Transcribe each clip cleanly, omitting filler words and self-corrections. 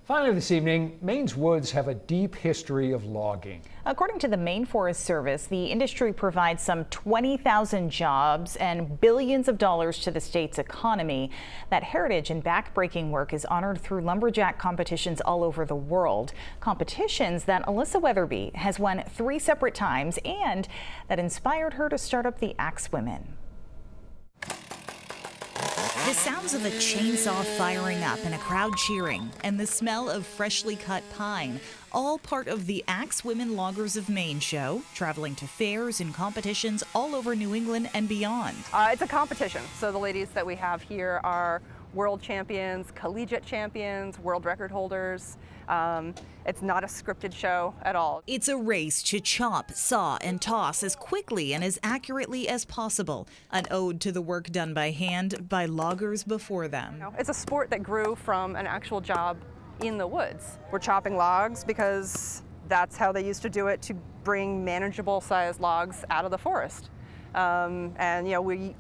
Finally this evening, Maine's woods have a deep history of logging. According to the Maine Forest Service, the industry provides some 20,000 jobs and billions of dollars to the state's economy. That heritage and backbreaking work is honored through lumberjack competitions all over the world. Competitions that Alyssa Weatherby has won 3 separate times and that inspired her to start up the Axe Women. The sounds of a chainsaw firing up and a crowd cheering, and the smell of freshly cut pine, all part of the Axe Women Loggers of Maine show, traveling to fairs and competitions all over New England and beyond. It's a competition, so the ladies that we have here are world champions, collegiate champions, world record holders. It's not a scripted show at all. It's a race to chop, saw, and toss as quickly and as accurately as possible. An ode to the work done by hand by loggers before them. It's a sport that grew from an actual job in the woods. We're chopping logs because that's how they used to do it, to bring manageable sized logs out of the forest. And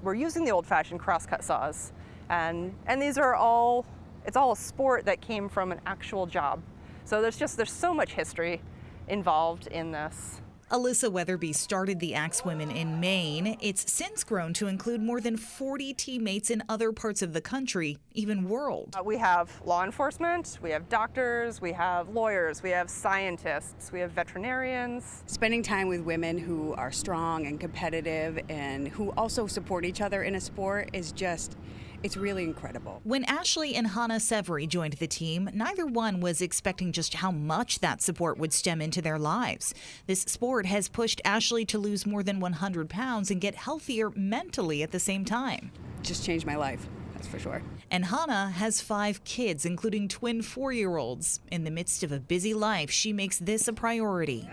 we're using the old-fashioned crosscut saws. And these are all, it's all a sport that came from an actual job. So there's so much history involved in this. Alyssa Weatherby started the Axe Women in Maine. It's since grown to include more than 40 teammates in other parts of the country, even world. We have law enforcement, we have doctors, we have lawyers, we have scientists, we have veterinarians. Spending time with women who are strong and competitive and who also support each other in a sport is just, it's really incredible. When Ashley and Hannah Severy joined the team, neither one was expecting just how much that support would stem into their lives. This sport has pushed Ashley to lose more than 100 pounds and get healthier mentally at the same time. Just changed my life, that's for sure. And Hannah has 5 kids, including twin 4-year-olds. In the midst of a busy life, she makes this a priority.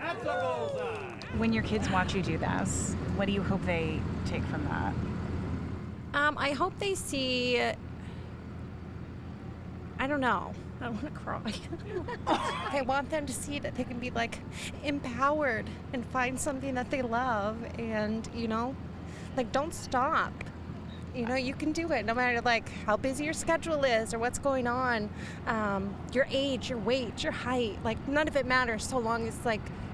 When your kids watch you do this, what do you hope they take from that? I hope they see, I don't know, I don't want to cry. I want them to see that they can be empowered and find something that they love and, don't stop. You can do it no matter how busy your schedule is or what's going on, your age, your weight, your height, none of it matters so long as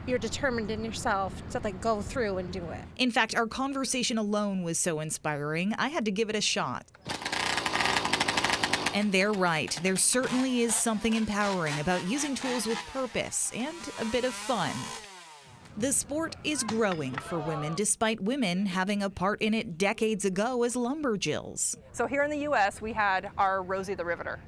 you're determined in yourself to go through and do it. In fact, our conversation alone was so inspiring, I had to give it a shot. And they're right. There certainly is something empowering about using tools with purpose and a bit of fun. The sport is growing for women, despite women having a part in it decades ago as lumberjills. So here in the U.S., we had our Rosie the Riveter.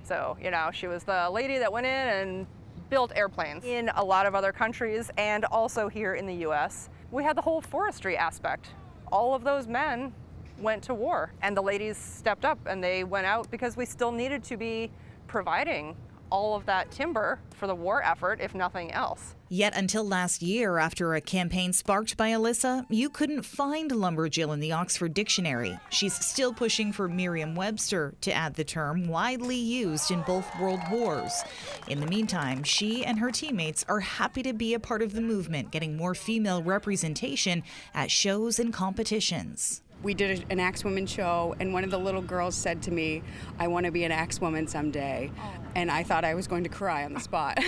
So, she was the lady that went in and built airplanes. In a lot of other countries and also here in the U.S., we had the whole forestry aspect. All of those men went to war and the ladies stepped up and they went out because we still needed to be providing all of that timber for the war effort, if nothing else. Yet until last year, after a campaign sparked by Alyssa, you couldn't find lumberjill in the Oxford Dictionary. She's still pushing for Merriam-Webster to add the term, widely used in both world wars. In the meantime, she and her teammates are happy to be a part of the movement, getting more female representation at shows and competitions. We did an Axe Woman show, and one of the little girls said to me, "I want to be an Axe Woman someday." And I thought I was going to cry on the spot.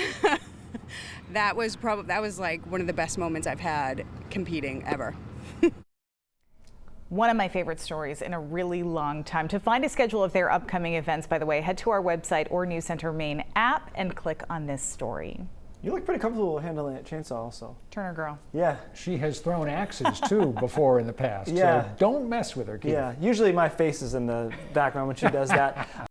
That was one of the best moments I've had competing ever. One of my favorite stories in a really long time. To find a schedule of their upcoming events, by the way, head to our website or News Center Maine app and click on this story. You look pretty comfortable handling a chainsaw also. Turner girl. Yeah. She has thrown axes too before in the past. Yeah. So don't mess with her, Keith. Yeah. Usually my face is in the background when she does that.